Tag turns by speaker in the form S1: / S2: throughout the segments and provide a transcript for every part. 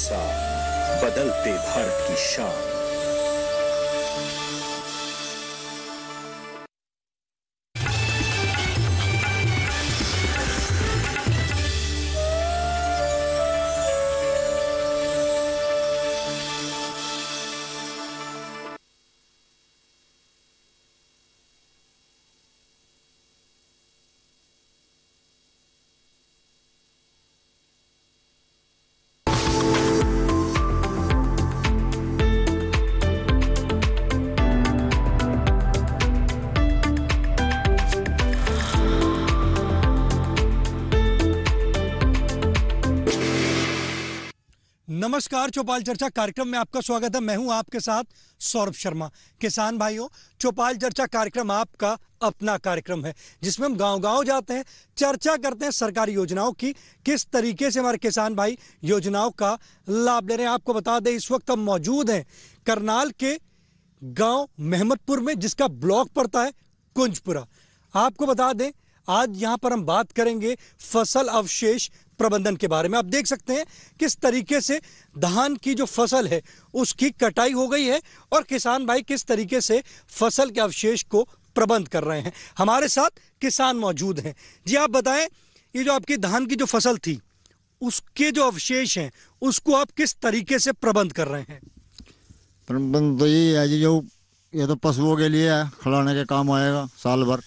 S1: किसान, बदलते भारत की शान।
S2: नमस्कार, चौपाल चर्चा कार्यक्रम में आपका स्वागत है। मैं हूं आपके साथ सौरभ शर्मा। किसान भाइयों, चौपाल चर्चा कार्यक्रम आपका अपना कार्यक्रम है जिसमें हम गांव-गांव जाते हैं, चर्चा करते हैं सरकारी योजनाओं की, किस तरीके से हमारे किसान भाई योजनाओं का लाभ ले रहे हैं। आपको बता दें, इस वक्त हम मौजूद हैं करनाल के गांव मेहमदपुर में, जिसका ब्लॉक पड़ता है कुंजपुरा। आपको बता दें, आज यहां पर हम बात करेंगे फसल अवशेष प्रबंधन के बारे में। आप देख सकते हैं किस तरीके से धान की जो फसल है उसकी कटाई हो गई है और किसान भाई किस तरीके से फसल के अवशेष को प्रबंध कर रहे हैं। हमारे साथ किसान मौजूद हैं। जी, आप बताएं, ये जो आपकी धान की जो फसल थी उसके जो अवशेष हैं उसको आप किस तरीके से प्रबंध कर रहे हैं?
S3: प्रबंध तो यही है जी, जो ये तो पशुओं के लिए है, खिलाने के काम आएगा साल भर,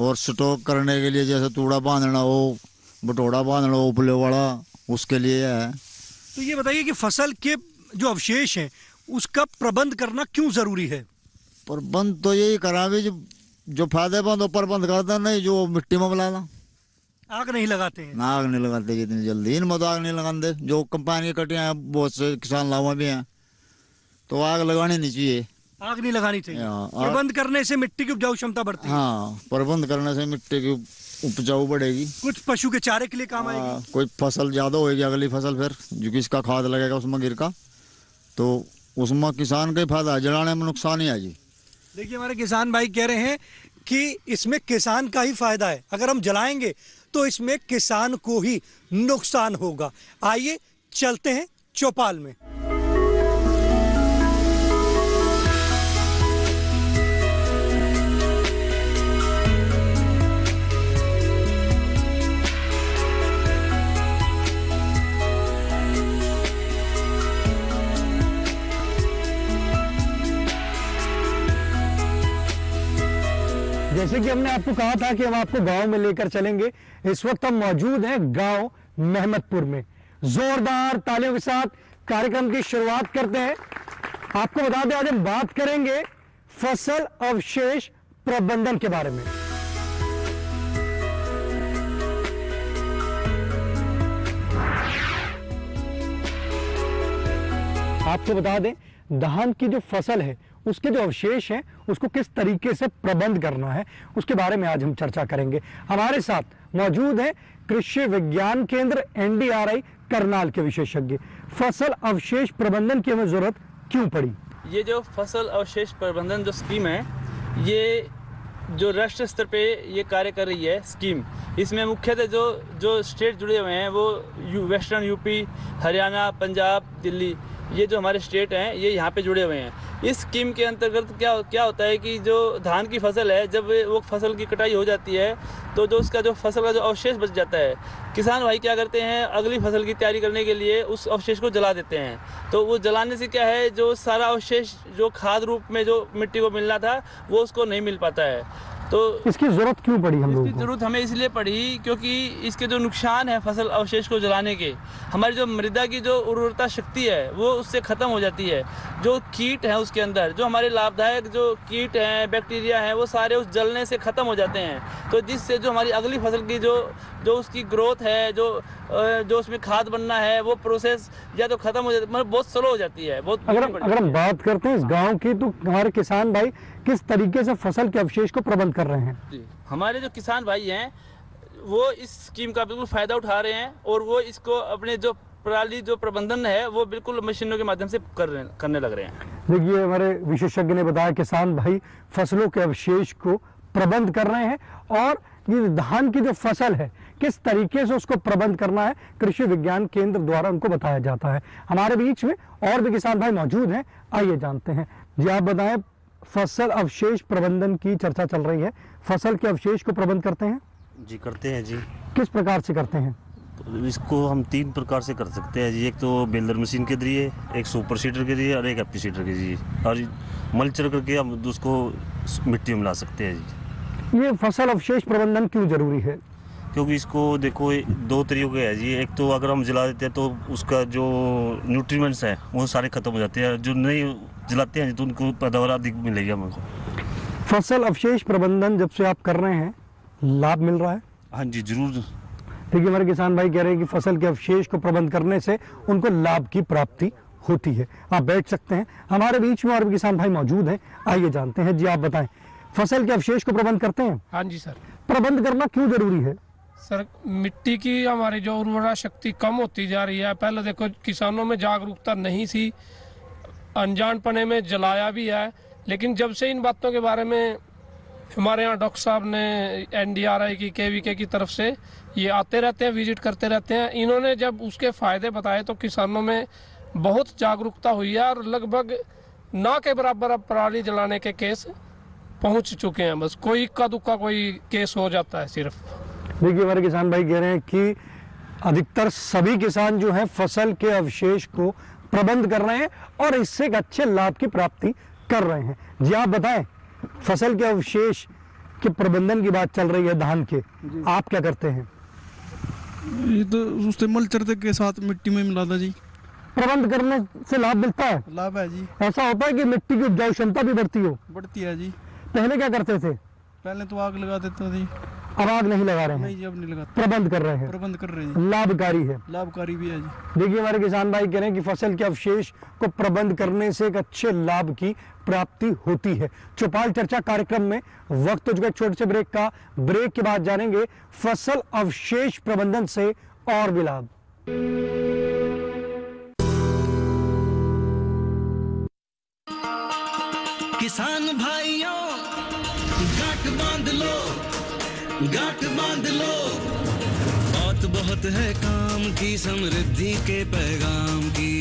S3: और स्टॉक करने के लिए जैसे तूड़ा बांधना हो, बटोड़ा बांधना हो, उपले वाला, उसके लिए है।
S2: तो ये बताइए कि फसल के जो अवशेष हैं उसका प्रबंध करना क्यों जरूरी है?
S3: प्रबंध तो यही करा भी, जो फायदेमंद हो प्रबंध करता, नहीं जो मिट्टी में मिलाना।
S2: आग नहीं लगाते हैं?
S3: ना, आग नहीं लगाते जितनी जल्दी, इनमें तो आग नहीं लगाते। जो कंपाइन की कटियाँ हैं, बहुत से किसान लावा भी हैं, तो आग लगानी नहीं चाहिए।
S2: आग नहीं लगानी चाहिए। प्रबंध करने से मिट्टी की उपजाऊ क्षमता बढ़ती है।
S3: हाँ, प्रबंध करने से मिट्टी की उपजाऊ बढ़ेगी।
S2: कुछ पशु के चारे के लिए काम आएगी।
S3: कोई फसल ज्यादा होगी अगली फसल, फिर जो किसका खाद लगेगा उसमें गिर का, तो उसमें किसान का ही फायदा है, जलाने में नुकसान ही है जी।
S2: देखिए, हमारे किसान भाई कह रहे हैं कि इसमें किसान का ही फायदा है, अगर हम जलाएंगे तो इसमें किसान को ही नुकसान होगा। आइए चलते हैं चौपाल में। जैसे कि हमने आपको कहा था कि हम आपको गांव में लेकर चलेंगे, इस वक्त हम मौजूद हैं गांव मेहमदपुर में। जोरदार तालियों के साथ कार्यक्रम की शुरुआत करते हैं। आपको बता दें, आज हम बात करेंगे फसल अवशेष प्रबंधन के बारे में। आपको बता दें, धान की जो फसल है उसके जो अवशेष हैं उसको किस तरीके से प्रबंध करना है, उसके बारे में आज हम चर्चा करेंगे। हमारे साथ मौजूद हैं कृषि विज्ञान केंद्र NDRI करनाल के विशेषज्ञ। फसल अवशेष प्रबंधन की हमें जरूरत क्यों पड़ी?
S4: ये जो फसल अवशेष प्रबंधन जो स्कीम है, ये जो राष्ट्रीय स्तर पे ये कार्य कर रही है स्कीम। इसमें मुख्यतः जो स्टेट जुड़े हुए हैं वो वेस्टर्न यूपी, हरियाणा, पंजाब, दिल्ली, ये जो हमारे स्टेट हैं ये यहाँ पे जुड़े हुए हैं। इस स्कीम के अंतर्गत क्या होता है कि जो धान की फसल है, जब वो फसल की कटाई हो जाती है तो जो उसका जो फसल का जो अवशेष बच जाता है, किसान भाई क्या करते हैं, अगली फसल की तैयारी करने के लिए उस अवशेष को जला देते हैं। तो वो जलाने से क्या है, जो सारा अवशेष जो खाद रूप में जो मिट्टी को मिलना था वो उसको नहीं मिल पाता है। तो
S2: इसकी जरूरत क्यों पड़ी हम लोगों को?
S4: इसकी जरूरत हमें इसलिए पड़ी क्योंकि इसके जो नुकसान है फसल अवशेष को जलाने के, हमारी जो मृदा की जो उर्वरता शक्ति है वो उससे खत्म हो जाती है। जो कीट है उसके अंदर, जो हमारे लाभदायक जो कीट हैं, बैक्टीरिया हैं, वो सारे उस जलने से खत्म हो जाते हैं। तो जिससे जो हमारी अगली फसल की जो उसकी ग्रोथ है, जो उसमें खाद बनना है, वो प्रोसेस या तो खत्म हो जाती है, मतलब बहुत स्लो हो जाती है। बहुत
S2: अगर हम बात करते हैं इस गाँव की, तो हमारे किसान भाई किस तरीके से फसल के अवशेष को प्रबंध कर रहे हैं?
S4: हमारे जो किसान भाई हैं वो इस स्कीम का बिल्कुल फायदा उठा रहे हैं और वो इसको अपने जो प्रणाली जो प्रबंधन है वो बिल्कुल मशीनों के माध्यम से करने लग रहे हैं।
S2: देखिए, हमारे विशेषज्ञ ने बताया किसान भाई फसलों के अवशेष को प्रबंध कर रहे हैं और ये धान की जो फसल है किस तरीके से उसको प्रबंध करना है कृषि विज्ञान केंद्र द्वारा उनको बताया जाता है। हमारे बीच में और भी किसान भाई मौजूद हैं, आइए जानते हैं। जी आप बताएं, फसल अवशेष प्रबंधन की चर्चा चल रही है, फसल के अवशेष को प्रबंध करते हैं? जी
S5: करते हैं जी।
S2: किस प्रकार से करते हैं?
S5: तो इसको हम 3 प्रकार से कर सकते हैं जी। एक तो बेलर मशीन के जरिए, एक सुपर सीडर के जरिए और एक एप्पी सीडर के जरिए, और मल्चर करके हम उसको मिट्टी में मिला सकते हैं जी।
S2: ये फसल अवशेष प्रबंधन क्यों जरूरी है?
S5: क्योंकि इसको देखो 2 तरीकों के है जी। एक तो अगर हम जला देते हैं तो उसका जो न्यूट्रिएंट्स है वो सारे खत्म हो जाते हैं, जो नहीं जलाते हैं तो उनको पैदावार अधिक मिलेगी हमको।
S2: फसल अवशेष प्रबंधन जब से आप कर रहे हैं, लाभ मिल रहा है?
S5: हाँ जी जरूर।
S2: देखिए हमारे किसान भाई कह रहे हैं कि फसल के अवशेष को प्रबंध करने से उनको लाभ की प्राप्ति होती है। आप बैठ सकते हैं, हमारे बीच में और भी किसान भाई मौजूद हैं, आइए जानते हैं। जी आप बताएं, फसल के अवशेष को प्रबंध करते हैं?
S6: हाँ जी सर।
S2: प्रबंध करना क्यों जरूरी है?
S6: सर मिट्टी की हमारी जो उर्वरा शक्ति कम होती जा रही है। पहले देखो किसानों में जागरूकता नहीं थी, अनजानपने में जलाया भी है, लेकिन जब से इन बातों के बारे में हमारे यहाँ डॉक्टर साहब ने NDRI की KVK की तरफ से ये आते रहते हैं, विजिट करते रहते हैं, इन्होंने जब उसके फायदे बताए तो किसानों में बहुत जागरूकता हुई है और लगभग ना के बराबर अब पराली जलाने के केस पहुंच चुके हैं। बस कोई इक्का दुक्का कोई केस हो जाता है सिर्फ।
S2: देखिए हमारे किसान भाई कह रहे हैं कि अधिकतर सभी किसान जो हैं फसल के अवशेष को प्रबंध कर रहे हैं और इससे एक अच्छे लाभ की प्राप्ति कर रहे हैं। जी आप बताएं, फसल के अवशेष के प्रबंधन की बात चल रही है धान के, आप क्या करते हैं?
S7: ये तो उससे मल्चर के साथ मिट्टी में मिला था जी।
S2: प्रबंध करने से लाभ मिलता है?
S7: लाभ है जी।
S2: ऐसा होता है कि मिट्टी की उपजाऊ क्षमता भी बढ़ती हो?
S7: बढ़ती है जी।
S2: पहले क्या करते थे?
S7: पहले तो आग लगा देते थे।
S2: अब आग नहीं लगा रहे हैं?
S7: नहीं जी, अब नहीं लगाते।
S2: प्रबंध कर रहे हैं?
S7: प्रबंध कर रहे हैं।
S2: लाभकारी है?
S7: लाभकारी भी है जी।
S2: देखिए हमारे किसान भाई कह रहे हैं कि फसल के अवशेष को प्रबंध करने से एक अच्छे लाभ की प्राप्ति होती है। चौपाल चर्चा कार्यक्रम में वक्त हो चुका है छोटे से ब्रेक का। ब्रेक के बाद जानेंगे फसल अवशेष प्रबंधन से और भी लाभ।
S8: किसान भाइयों गांठ बांध लो, गांठ बांध लो, बात बहुत है काम की, समृद्धि के पैगाम की।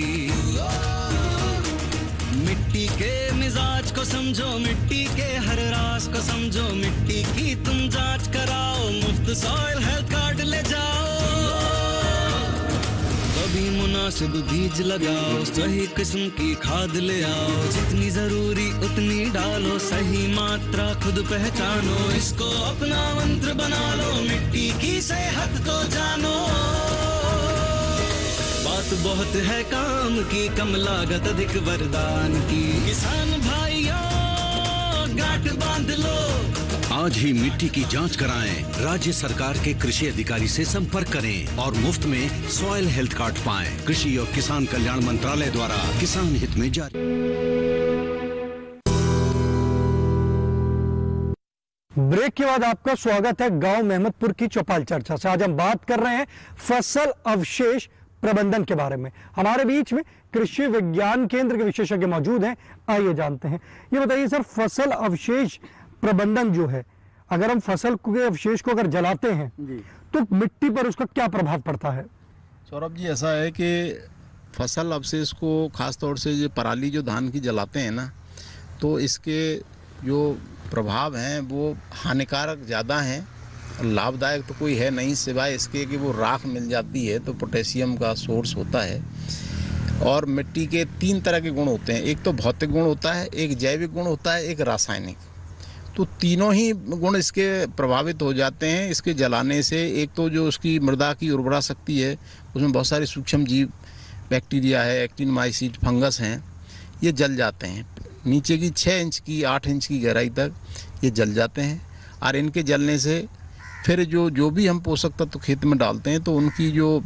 S8: मिट्टी के मिजाज को समझो, मिट्टी के हर राज को समझो, मिट्टी की तुम जांच कराओ, मुफ्त सॉइल हेल्थ कार्ड ले जाओ। कभी मुनासिब बीज लगाओ, सही किस्म की खाद ले आओ, जितनी जरूरी उतनी डालो, सही मात्रा खुद पहचानो, इसको अपना मंत्र बना लो, मिट्टी की सेहत को जानो। बात बहुत है काम की, कम लागत अधिक वरदान की, किसान भाइयों गांठ बांध लो।
S9: आज ही मिट्टी की जांच कराएं, राज्य सरकार के कृषि अधिकारी से संपर्क करें और मुफ्त में सॉइल हेल्थ कार्ड पाएं। कृषि और किसान कल्याण मंत्रालय द्वारा किसान हित में जारी।
S2: ब्रेक के बाद आपका स्वागत है गांव मेहमदपुर की चौपाल चर्चा से। आज हम बात कर रहे हैं फसल अवशेष प्रबंधन के बारे में। हमारे बीच में कृषि विज्ञान केंद्र के विशेषज्ञ मौजूद हैं, आइए जानते हैं। ये बताइए सर, फसल अवशेष प्रबंधन जो है, अगर हम फसल के अवशेष को अगर जलाते हैं तो मिट्टी पर उसका क्या प्रभाव पड़ता है?
S10: सौरभ जी, ऐसा है कि फसल अवशेष को खास तौर से ये पराली जो धान की जलाते हैं ना, तो इसके जो प्रभाव हैं वो हानिकारक ज़्यादा हैं, लाभदायक तो कोई है नहीं सिवाय इसके कि वो राख मिल जाती है तो पोटेशियम का सोर्स होता है। और मिट्टी के 3 तरह के गुण होते हैं, एक तो भौतिक गुण होता है, एक जैविक गुण होता है, एक रासायनिक। तो तीनों ही गुण इसके प्रभावित हो जाते हैं इसके जलाने से। एक तो जो उसकी मृदा की उर्वरा शक्ति है, उसमें बहुत सारे सूक्ष्म जीव, बैक्टीरिया है, एक्टिनोमाइसीट, फंगस हैं, ये जल जाते हैं। नीचे की 6 इंच की 8 इंच की गहराई तक ये जल जाते हैं। और इनके जलने से फिर जो भी हम पोषक तत्व खेत में डालते हैं तो उनकी जो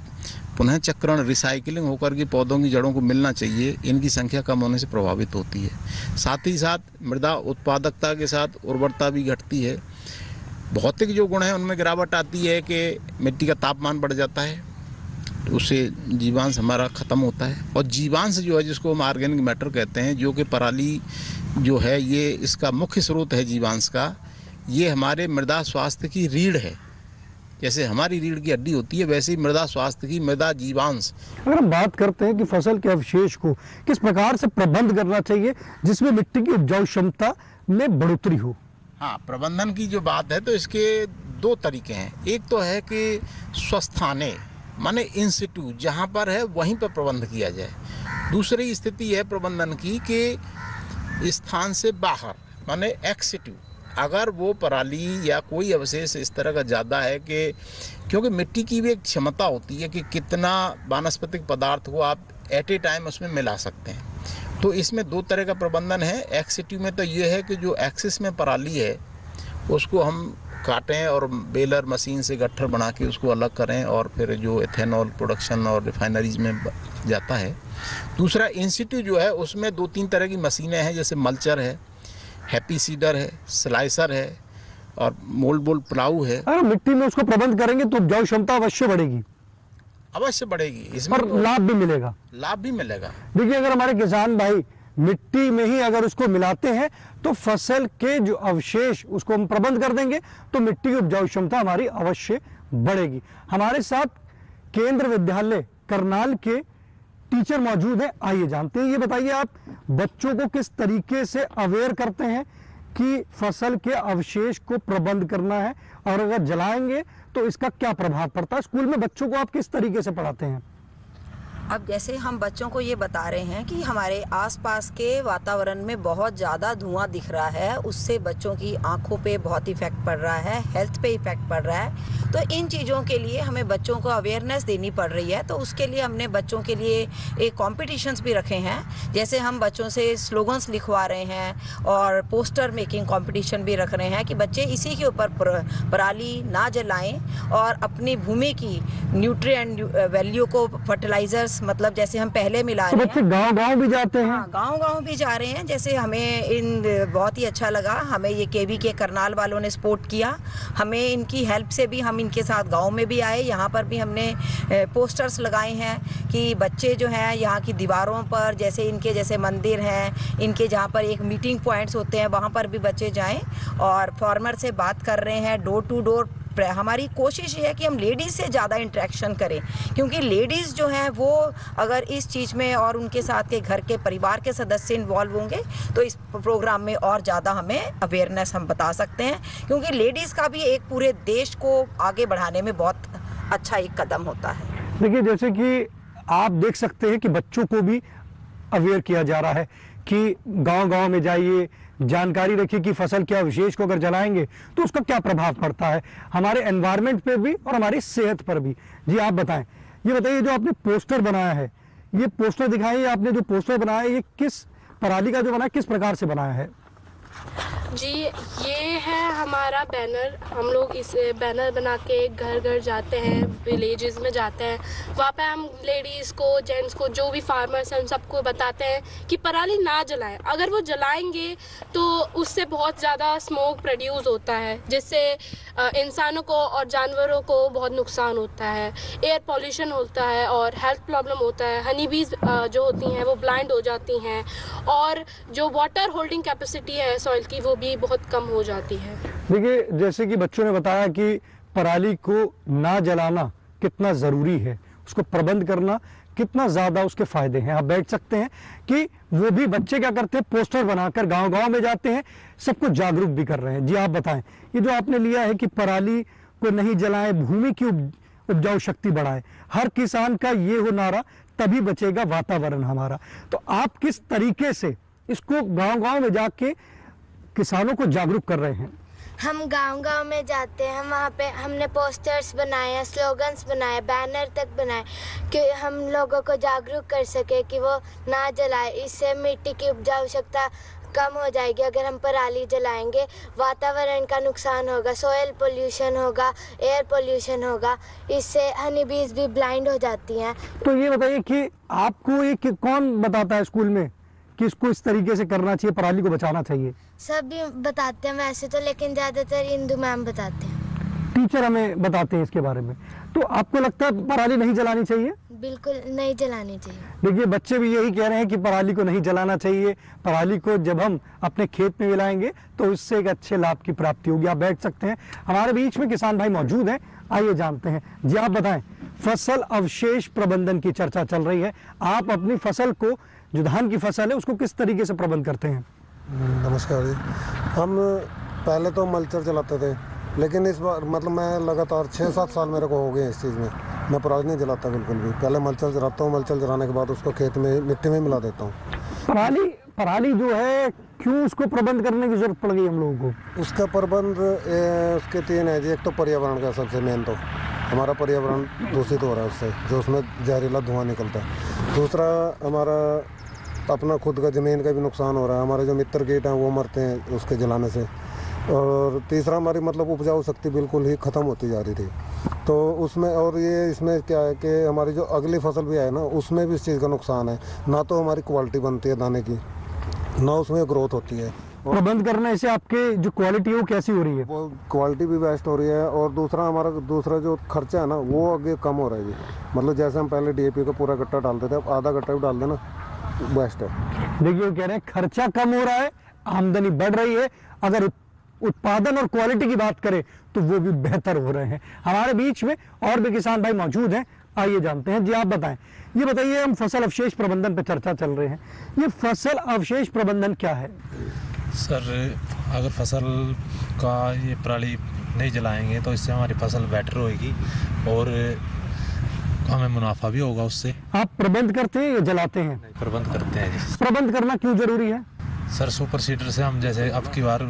S10: पुनः चक्रण, रिसाइकलिंग होकर के पौधों की जड़ों को मिलना चाहिए, इनकी संख्या कम होने से प्रभावित होती है। साथ ही साथ मृदा उत्पादकता के साथ उर्वरता भी घटती है। भौतिक जो गुण हैं उनमें गिरावट आती है कि मिट्टी का तापमान बढ़ जाता है, तो उससे जीवांश हमारा ख़त्म होता है। और जीवांश जो है, जिसको हम ऑर्गेनिक मैटर कहते हैं, जो कि पराली जो है ये इसका मुख्य स्रोत है जीवांश का, ये हमारे मृदा स्वास्थ्य की रीढ़ है। जैसे हमारी रीढ़ की हड्डी होती है, वैसे ही मृदा स्वास्थ्य की मृदा जीवांश।
S2: अगर हम बात करते हैं कि फसल के अवशेष को किस प्रकार से प्रबंध करना चाहिए जिसमें मिट्टी की उपजाऊ क्षमता में बढ़ोतरी हो।
S10: हाँ, प्रबंधन की जो बात है तो इसके दो तरीके हैं। एक तो है कि स्वस्थाने माने इंस्टीट्यूट जहाँ पर है वहीं पर प्रबंध किया जाए। दूसरी स्थिति है प्रबंधन की कि स्थान से बाहर माने एक्सिट्यू, अगर वो पराली या कोई अवशेष इस तरह का ज़्यादा है कि क्योंकि मिट्टी की भी एक क्षमता होती है कि कितना वानस्पतिक पदार्थ को आप एट ए टाइम उसमें मिला सकते हैं, तो इसमें दो तरह का प्रबंधन है। एक्सिट्यू में तो ये है कि जो एक्सिस में पराली है उसको हम काटें और बेलर मशीन से गट्ठर बना के उसको अलग करें और फिर जो एथेनॉल प्रोडक्शन और रिफाइनरीज में जाता है। दूसरा इंस्टीट्यू जो है उसमें 2-3 तरह की मशीनें हैं, जैसे मल्चर है, हैप्पी सीडर है, स्लाइसर है और मोल्ड बोल्ड प्लाऊ है।
S2: अगर मिट्टी में उसको प्रबंध करेंगे तो उपजाऊ क्षमता अवश्य बढ़ेगी,
S10: अवश्य बढ़ेगी, इसमें
S2: और लाभ भी मिलेगा।
S10: लाभ भी मिलेगा।
S2: देखिए, अगर हमारे किसान भाई मिट्टी में ही अगर उसको मिलाते हैं तो फसल के जो अवशेष उसको हम प्रबंध कर देंगे तो मिट्टी की उपजाऊ क्षमता हमारी अवश्य बढ़ेगी। हमारे साथ केंद्र विद्यालय करनाल के टीचर मौजूद हैं, आइए जानते हैं। ये बताइए, आप बच्चों को किस तरीके से अवेयर करते हैं कि फसल के अवशेष को प्रबंध करना है और अगर जलाएंगे तो इसका क्या प्रभाव पड़ता है। स्कूल में बच्चों को आप किस तरीके से पढ़ाते हैं?
S11: अब जैसे हम बच्चों को ये बता रहे हैं कि हमारे आसपास के वातावरण में बहुत ज़्यादा धुआं दिख रहा है, उससे बच्चों की आंखों पे बहुत इफेक्ट पड़ रहा है, हेल्थ पे इफेक्ट पड़ रहा है। तो इन चीज़ों के लिए हमें बच्चों को अवेयरनेस देनी पड़ रही है। तो उसके लिए हमने बच्चों के लिए एक कॉम्पिटिशन्स भी रखे हैं, जैसे हम बच्चों से स्लोगन्स लिखवा रहे हैं और पोस्टर मेकिंग कॉम्पिटिशन भी रख रहे हैं कि बच्चे इसी के ऊपर पराली ना जलाएं और अपनी भूमि की न्यूट्रिएंट वैल्यू को, फर्टिलाइजर्स मतलब जैसे हम पहले मिला रहे हैं।
S2: बच्चे गांव-गांव भी जाते हैं।
S11: हाँ, गांव-गांव भी जा रहे हैं। जैसे हमें इन बहुत ही अच्छा लगा, हमें ये केवी के करनाल वालों ने सपोर्ट किया। हमें इनकी हेल्प से भी हम इनके साथ गांव में भी आए, यहाँ पर भी हमने पोस्टर्स लगाए हैं कि बच्चे जो हैं यहाँ की दीवारों पर, जैसे इनके जैसे मंदिर हैं, इनके जहाँ पर एक मीटिंग पॉइंट्स होते हैं वहाँ पर भी बच्चे जाएँ और फार्मर से बात कर रहे हैं। डोर टू डोर हमारी कोशिश ये है कि हम लेडीज़ से ज़्यादा इंटरेक्शन करें, क्योंकि लेडीज़ जो हैं वो अगर इस चीज़ में और उनके साथ के घर के परिवार के सदस्य इन्वॉल्व होंगे तो इस प्रोग्राम में और ज़्यादा हमें अवेयरनेस हम बता सकते हैं, क्योंकि लेडीज़ का भी एक पूरे देश को आगे बढ़ाने में बहुत अच्छा एक कदम होता है।
S2: देखिए, जैसे कि आप देख सकते हैं कि बच्चों को भी अवेयर किया जा रहा है कि गांव-गांव में जाइए, जानकारी रखिए कि फसल के अवशेष को अगर जलाएंगे तो उसका क्या प्रभाव पड़ता है हमारे एनवायरनमेंट पे भी और हमारी सेहत पर भी। जी आप बताएं, ये बताइए, जो आपने पोस्टर बनाया है, ये पोस्टर दिखाइए, आपने जो पोस्टर बनाया है ये किस पराली का जो बनाया किस प्रकार से बनाया है?
S12: जी, ये है हमारा बैनर। हम लोग इस बैनर बना के घर घर जाते हैं, विलेजेस में जाते हैं, वहाँ पे हम लेडीज़ को, जेंट्स को, जो भी फार्मर्स हैं उन सबको बताते हैं कि पराली ना जलाएं। अगर वो जलाएंगे तो उससे बहुत ज़्यादा स्मोक प्रोड्यूस होता है, जिससे इंसानों को और जानवरों को बहुत नुकसान होता है, एयर पॉल्यूशन होता है और हेल्थ प्रॉब्लम होता है। हनी बीज जो होती हैं वो ब्लाइंड हो जाती हैं और जो वाटर होल्डिंग कैपेसिटी है सॉइल की वो भी बहुत कम हो जाती है।
S2: देखिए, जैसे कि बच्चों ने बताया कि पराली को ना जलाना कितना ज़रूरी है, उसको प्रबंध करना कितना ज़्यादा उसके फायदे हैं। आप बैठ सकते हैं कि वो भी बच्चे क्या करते हैं, पोस्टर बनाकर गांव-गांव में जाते हैं, सबको जागरूक भी कर रहे हैं। जी आप बताएं, ये जो आपने लिया है कि पराली को नहीं जलाएं, भूमि की उपजाऊ शक्ति बढ़ाएं, हर किसान का ये हो नारा, तभी बचेगा वातावरण हमारा। तो आप किस तरीके से इसको गाँव-गाँव में जाके किसानों को जागरूक कर रहे हैं?
S13: हम गांव-गांव में जाते हैं, वहाँ पे हमने पोस्टर्स बनाए, स्लोगन्स बनाए, बैनर तक बनाए कि हम लोगों को जागरूक कर सके कि वो ना जलाए। इससे मिट्टी की उपजाऊ क्षमता कम हो जाएगी। अगर हम पराली जलाएंगे वातावरण का नुकसान होगा, सॉइल पोल्यूशन होगा, एयर पोल्यूशन होगा, इससे हनी बीज भी ब्लाइंड हो जाती हैं।
S2: तो ये बताइए कि आपको ये कौन बताता है स्कूल में कि इसको इस तरीके से करना चाहिए, पराली को बचाना चाहिए?
S13: सब भी बताते हैं वैसे तो, लेकिन ज़्यादातर इंदू मैम बताते हैं।
S2: टीचर हमें बताते हैं इसके बारे में। तो आपको लगता है पराली नहीं जलानी चाहिए?
S13: बिल्कुल नहीं जलानी चाहिए।
S2: देखिए बच्चे भी यही कह रहे हैं कि पराली को नहीं जलाना चाहिए। पराली को जब हम अपने खेत में मिलाएंगे तो उससे एक अच्छे लाभ की प्राप्ति होगी। आप बैठ सकते हैं, हमारे बीच में किसान भाई मौजूद हैं, आइए जानते हैं। जी आप बताएं, फसल अवशेष प्रबंधन की चर्चा चल रही है, आप अपनी फसल को, जो धान की फसल है, उसको किस तरीके से प्रबंध करते हैं?
S14: नमस्कार जी। हम पहले तो मल्चर चलाते थे, लेकिन इस बार मतलब मैं लगातार 6-7 साल मेरे को हो गए इस चीज़ में। मैं पराली नहीं जलाता बिल्कुल भी। पहले मल्चर जलाता हूँ, मल्चर जलाने के बाद उसको खेत में मिट्टी में मिला देता हूँ।
S2: पराली जो है, क्यों उसको प्रबंध करने की जरूरत पड़ गई हम लोगों को?
S14: उसका प्रबंध उसके 3 है जी। एक तो पर्यावरण का सबसे मेन, तो हमारा पर्यावरण दूषित हो रहा है उससे, जो उसमें जहरीला धुआं निकलता है। दूसरा हमारा अपना खुद का ज़मीन का भी नुकसान हो रहा है। हमारे जो मित्र कीट हैं वो मरते हैं उसके जलाने से। और तीसरा हमारी मतलब उपजाऊ शक्ति बिल्कुल ही ख़त्म होती जा रही थी। तो उसमें और ये इसमें क्या है कि हमारी जो अगली फसल भी है ना, उसमें भी इस चीज़ का नुकसान है। ना तो हमारी क्वालिटी बनती है दाने की, ना उसमें ग्रोथ होती है।
S2: प्रबंध करने से आपके जो क्वालिटी है वो कैसी हो रही है?
S14: वो क्वालिटी भी बेस्ट हो रही है। और हमारा दूसरा जो खर्चा है ना, वो आगे कम हो रहा है जी। मतलब जैसे हम पहले DAP का पूरा गट्टा डालते थे, अब आधा गट्टा भी डाल देना, बेस्ट है।
S2: देखिए वो कह रहे हैं खर्चा कम हो रहा है, आमदनी बढ़ रही है। अगर उत्पादन और क्वालिटी की बात करें तो वो भी बेहतर हो रहे हैं। हमारे बीच में और भी किसान भाई मौजूद हैं, आइए जानते हैं। जी आप बताएं, ये बताइए, हम फसल अवशेष प्रबंधन पर चर्चा चल रहे हैं, ये फसल अवशेष प्रबंधन क्या है?
S15: सर, अगर फसल का ये पराली नहीं जलाएंगे तो इससे हमारी फसल बेटर होएगी और हमें मुनाफा भी होगा उससे।
S2: आप प्रबंध करते हैं या जलाते हैं?
S15: प्रबंध करते हैं जी।
S2: प्रबंध करना क्यों जरूरी है?
S15: सर, सुपर सीडर से हम जैसे अब की बार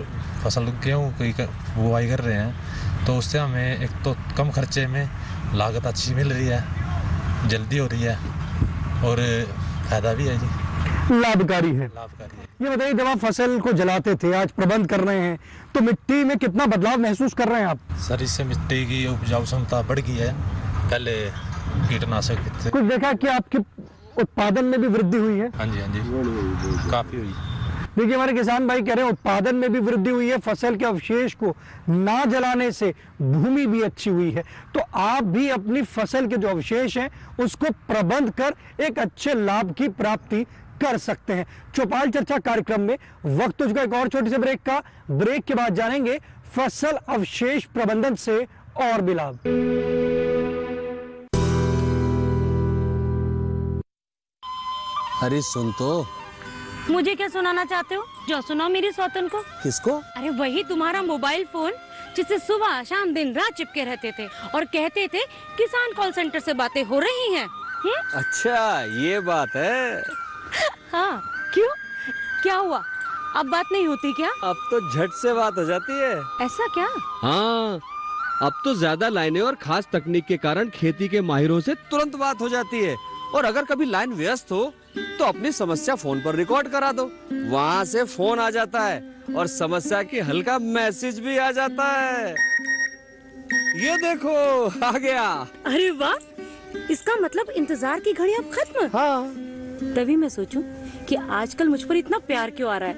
S15: फसल गेहूँ की बुवाई कर रहे हैं, तो उससे हमें एक तो कम खर्चे में लागत अच्छी मिल रही है, जल्दी हो रही है और फायदा भी है जी,
S2: लाभकारी है। ये बताइए, जब आप फसल को जलाते थे, आज प्रबंध कर रहे हैं, तो मिट्टी में कितना बदलाव महसूस कर रहे हैं आप?
S15: सर, इससे मिट्टी की उपजाऊ क्षमता बढ़ गई है। पहले कीटनाशक थे।
S2: कुछ देखा कि आपके उत्पादन में भी वृद्धि हुई है?
S15: हाँ जी, काफी हुई।
S2: देखिए हमारे किसान भाई कह रहे हैं उत्पादन में भी वृद्धि हुई है, फसल के अवशेष को ना जलाने से भूमि भी अच्छी हुई है। तो आप भी अपनी फसल के जो अवशेष हैं उसको प्रबंध कर एक अच्छे लाभ की प्राप्ति कर सकते हैं। चौपाल चर्चा कार्यक्रम में वक्त हो चुका एक और छोटे से ब्रेक का। ब्रेक के बाद जानेंगे फसल अवशेष प्रबंधन से और भी लाभ।
S16: अरे सुन तो।
S17: मुझे क्या सुनाना चाहते हो? जो सुनाओ मेरी सौतन को।
S16: किसको?
S17: अरे वही तुम्हारा मोबाइल फोन जिससे सुबह शाम दिन रात चिपके रहते थे और कहते थे किसान कॉल सेंटर से बातें हो रही हैं।
S16: अच्छा ये बात है।
S17: हाँ, क्यों, क्या हुआ? अब बात नहीं होती क्या?
S16: अब तो झट से बात हो जाती है।
S17: ऐसा क्या?
S16: हाँ, अब तो ज्यादा लाइनें और खास तकनीक के कारण खेती के माहिरों से तुरंत बात हो जाती है। और अगर कभी लाइन व्यस्त हो तो अपनी समस्या फोन पर रिकॉर्ड करा दो, वहाँ से फोन आ जाता है और समस्या की हल का मैसेज भी आ जाता है। ये देखो आ गया।
S17: अरे वाह, इसका मतलब इंतजार की घड़ी अब खत्म।
S16: हाँ।
S17: तभी मैं सोचूं कि आजकल मुझ पर इतना प्यार क्यों आ रहा है।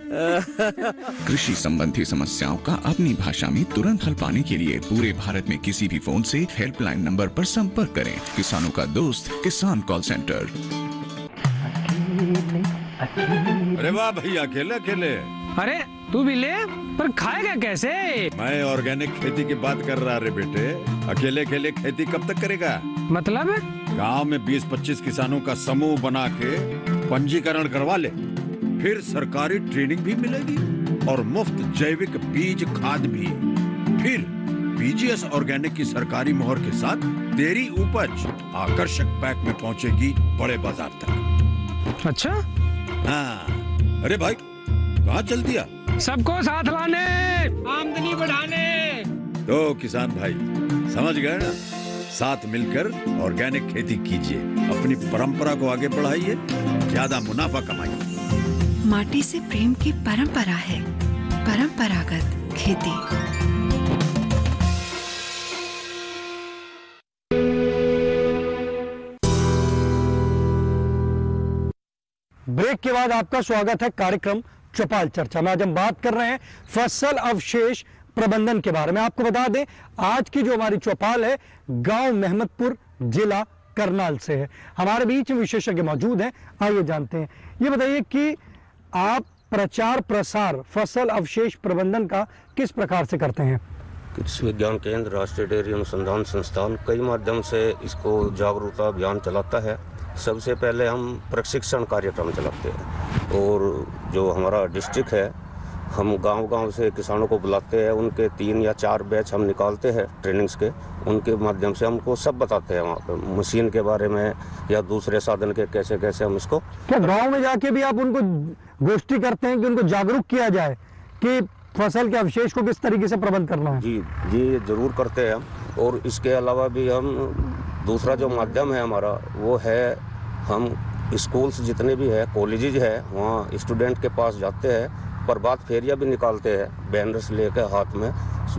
S18: कृषि संबंधी समस्याओं का अपनी भाषा में तुरंत हल पाने के लिए पूरे भारत में किसी भी फोन से हेल्पलाइन नंबर पर संपर्क करें। किसानों का दोस्त किसान कॉल सेंटर।
S19: अरे वाह भैया, अकेले अकेले।
S20: अरे तू भी ले, पर खाएगा कैसे?
S19: मैं ऑर्गेनिक खेती की बात कर रहा रे बेटे। अकेले अकेले खेती कब तक करेगा?
S20: मतलब
S19: गांव में 20-25 किसानों का समूह बना के पंजीकरण करवा ले, फिर सरकारी ट्रेनिंग भी मिलेगी और मुफ्त जैविक बीज खाद भी। फिर PGS ऑर्गेनिक की सरकारी मोहर के साथ तेरी उपज आकर्षक पैक में पहुंचेगी बड़े बाजार तक।
S20: अच्छा?
S19: हाँ। अरे भाई कहाँ चल दिया?
S20: सबको साथ लाने, आमदनी बढ़ाने।
S19: तो किसान भाई समझ गए ना? साथ मिलकर ऑर्गेनिक खेती कीजिए, अपनी परंपरा को आगे बढ़ाइए, ज्यादा मुनाफा कमाइए।
S21: माटी से प्रेम की परंपरा है परंपरागत खेती।
S2: ब्रेक के बाद आपका स्वागत है कार्यक्रम चौपाल चर्चा में। आज हम बात कर रहे हैं फसल अवशेष प्रबंधन के बारे में। आपको बता दें आज की जो हमारी चौपाल है गांव मेहमदपुर जिला करनाल से है। हमारे बीच में विशेषज्ञ मौजूद हैं, आइए जानते हैं। ये बताइए कि आप प्रचार प्रसार फसल अवशेष प्रबंधन का किस प्रकार से करते हैं?
S1: कृषि विज्ञान केंद्र, राष्ट्रीय डेयरी अनुसंधान संस्थान कई माध्यम से इसको जागरूकता अभियान चलाता है। सबसे पहले हम प्रशिक्षण कार्यक्रम चलाते हैं और जो हमारा डिस्ट्रिक्ट है हम गांव-गांव से किसानों को बुलाते हैं, उनके 3 या 4 बैच हम निकालते हैं ट्रेनिंग्स के, उनके माध्यम से हमको सब बताते हैं वहाँ पर मशीन के बारे में या दूसरे साधन के कैसे कैसे हम इसको।
S2: क्या गाँव में जाके भी आप उनको गोष्ठी करते हैं कि उनको जागरूक किया जाए कि फसल के अवशेष को किस तरीके से प्रबंध करना है?
S1: जी जरूर करते हैं हम। और इसके अलावा भी हम दूसरा जो माध्यम है हमारा वो है हम स्कूल्स जितने भी है, कॉलेजेज है, वहाँ स्टूडेंट के पास जाते हैं, प्रभात फेरियाँ भी निकालते हैं, बैनर्स लेकर हाथ में,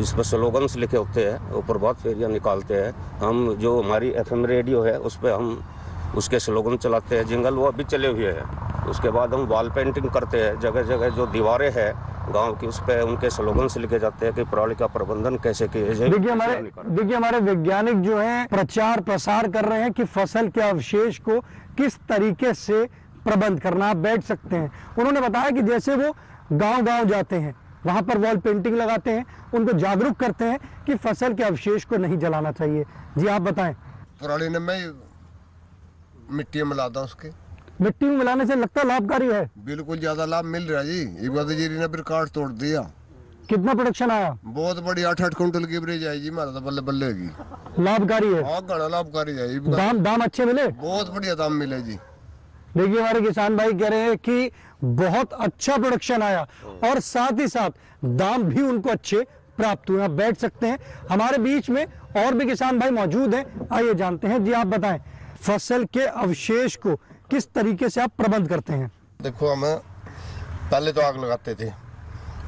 S1: इस पर स्लोगन्स लिखे होते हैं, वो प्रभात फेरियाँ निकालते हैं। हम जो हमारी FM रेडियो है उस पर हम उसके स्लोगन चलाते हैं, जिंगल वो अभी चले हुए हैं। उसके बाद हम वॉल पेंटिंग करते हैं, जगह जगह जो दीवारें हैं गांव की उस पर उनके स्लोगन्स लिखे जाते हैं कि पराली का प्रबंधन कैसे किया जाए।
S2: देखिए हमारे वैज्ञानिक जो हैं प्रचार प्रसार कर रहे हैं कि फसल के अवशेष को किस तरीके से प्रबंध करना। आप बैठ सकते हैं। उन्होंने बताया कि जैसे वो गांव-गांव जाते हैं, वहां पर वॉल पेंटिंग लगाते हैं, उनको जागरूक करते हैं कि फसल के अवशेष को नहीं जलाना चाहिए। जी आप बताएं।
S22: पराली ने मैं मिट्टी में मिलाता उसके।
S2: मिट्टी में मिलाने से लगता लाभकारी है?
S22: बिल्कुल ज्यादा लाभ मिल रहा है जी। एक बार जीरी ने फिर काट तोड़ दिया।
S2: कितना प्रोडक्शन आया?
S22: बहुत बड़ी 8-8 कुंटल की एवरेज आई जी। हमारा तो बल्ले बल्ले होगी।
S2: लाभकारी है?
S22: हाँ घना लाभकारी है।
S2: दाम अच्छे मिले?
S22: बहुत बढ़िया दाम मिले जी।
S2: देखिए हमारे किसान भाई कह रहे हैं कि बहुत अच्छा प्रोडक्शन आया और साथ ही साथ दाम भी उनको अच्छे प्राप्त हुए। आप बैठ सकते हैं। हमारे बीच में और भी किसान भाई मौजूद हैं, आइए जानते हैं। जी आप बताएं फसल के अवशेष को किस तरीके से आप प्रबंध करते हैं?
S22: देखो हम पहले तो आग लगाते थे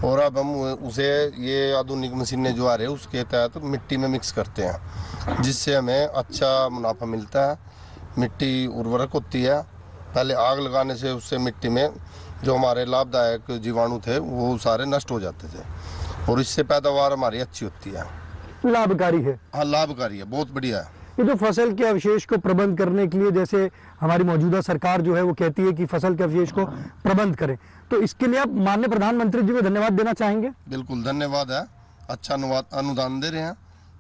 S22: और अब हम उसे ये आधुनिक मशीनें जो आ रही है उसके तहत मिट्टी में मिक्स करते हैं, जिससे हमें अच्छा मुनाफा मिलता है। मिट्टी उर्वरक होती है। पहले आग लगाने से उससे मिट्टी में जो हमारे लाभदायक जीवाणु थे वो सारे नष्ट हो जाते थे और इससे पैदावार हमारी अच्छी होती है।
S2: लाभकारी है?
S22: हाँ लाभकारी है, बहुत बढ़िया है।
S2: ये जो फसल के अवशेष को प्रबंध करने के लिए जैसे हमारी मौजूदा सरकार जो है वो कहती है कि फसल के अवशेष को प्रबंध करें, तो इसके लिए आप माननीय प्रधानमंत्री जी को धन्यवाद देना चाहेंगे?
S22: बिल्कुल धन्यवाद है। अच्छा अनुदान दे रहे हैं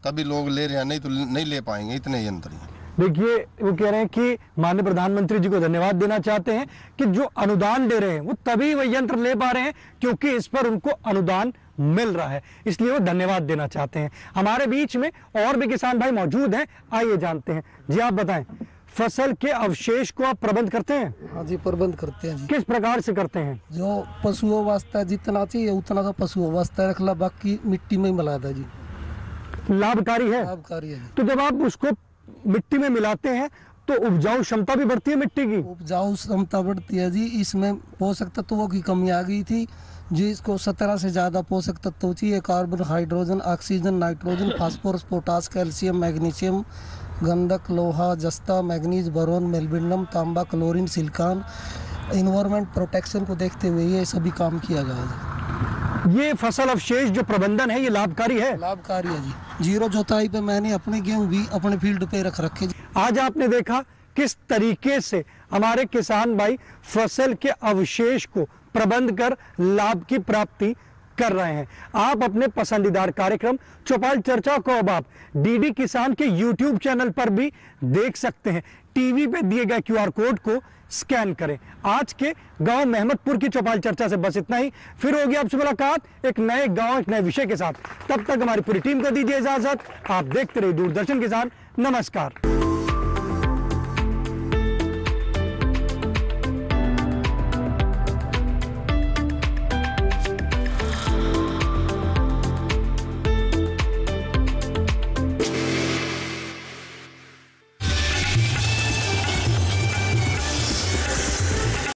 S22: तभी लोग ले रहे हैं, नहीं तो नहीं ले पाएंगे। इतने यंत्र ही
S2: देखिए वो कह रहे हैं कि माननीय प्रधानमंत्री जी को धन्यवाद देना चाहते हैं कि जो अनुदान दे रहे हैं वो तभी वो यंत्र ले पा रहे हैं क्योंकि इस पर उनको अनुदान मिल रहा है, इसलिए वो धन्यवाद देना चाहते हैं। हमारे बीच में और भी किसान भाई मौजूद हैं, आइए जानते हैं। जी आप बताएं फसल के अवशेष को आप प्रबंध करते हैं?
S23: हाँ जी प्रबंध करते हैं जी।
S2: किस प्रकार से करते हैं?
S23: जो पशुओं वास्ते जितना चाहिए उतना तो पशुओं वास्ते रख ला, बाकी मिट्टी में मिला था जी।
S2: लाभकारी है?
S23: लाभकारी है।
S2: तो जब आप उसको मिट्टी में मिलाते हैं तो उपजाऊ क्षमता भी बढ़ती है मिट्टी की?
S23: उपजाऊ क्षमता बढ़ती है जी। इसमें पोषक तत्वों की कमी आ गई थी, जिसको 17 से ज्यादा पोषक तत्व चाहिए। Carbon, hydrogen, oxygen, nitrogen, phosphorus, potash, calcium, magnesium, गंधक, लोहा, जस्ता, मैग्नीज, बोरोन, मेल्बिडम, तांबा, क्लोरीन, सिलिकॉन। इन्वायरमेंट प्रोटेक्शन को देखते हुए ये सभी काम किया जाएगा।
S2: ये फसल अवशेष जो प्रबंधन है ये लाभकारी है?
S23: लाभकारी है जी। जीरो जोताई पे मैंने अपने गेहूं भी अपने फील्ड पे रख रखे।
S2: आज आपने देखा किस तरीके से हमारे किसान भाई फसल के अवशेष को प्रबंध कर लाभ की प्राप्ति कर रहे हैं। आप अपने पसंदीदार कार्यक्रम चौपाल चर्चा को अब आप डीडी किसान के YouTube चैनल पर भी देख सकते हैं। टीवी पे दिए गए QR कोड को स्कैन करें। आज के गांव मेहमदपुर की चौपाल चर्चा से बस इतना ही। फिर होगी आपसे मुलाकात एक नए गांव एक नए विषय के साथ। तब तक हमारी पूरी टीम को दीजिए इजाजत। आप देखते रहिए दूरदर्शन किसान। नमस्कार।